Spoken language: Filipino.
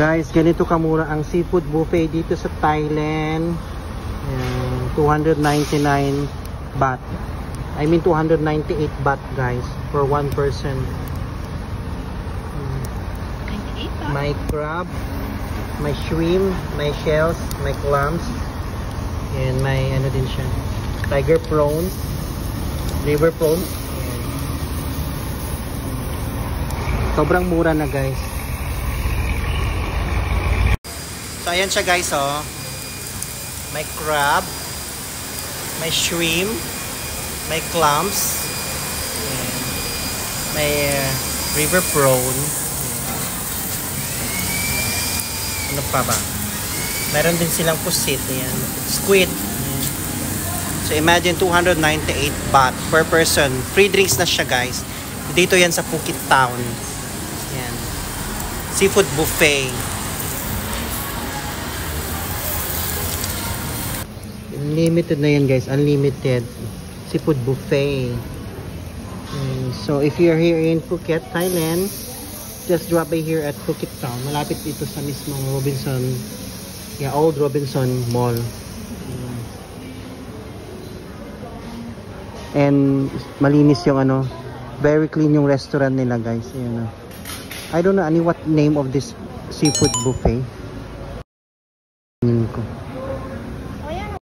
Guys, ganito kamura ang seafood buffet dito sa Thailand. 299 baht. I mean 298 baht guys for one person. 98 baht. My crab, my shrimp, my shells, my clams, and my ano din siya, tiger prawn, liver prawn. Sobrang mura na guys. So ayan siya guys, oh. May crab, may shrimp, may clams, may river prawn. Ano pa ba? Meron din silang pusit, ayan. Squid. Ayan. So imagine 298 baht per person. Free drinks na siya guys. Dito yan sa Phuket Town. Ayan. Seafood buffet. Unlimited na yan guys. Unlimited. Seafood buffet. So if you're here in Phuket, Thailand, just drop by here at Phuket Town. Malapit dito sa mismong Robinson, Old Robinson Mall. And malinis yung ano, very clean yung restaurant nila guys. Ayan, I don't know what name of this seafood buffet.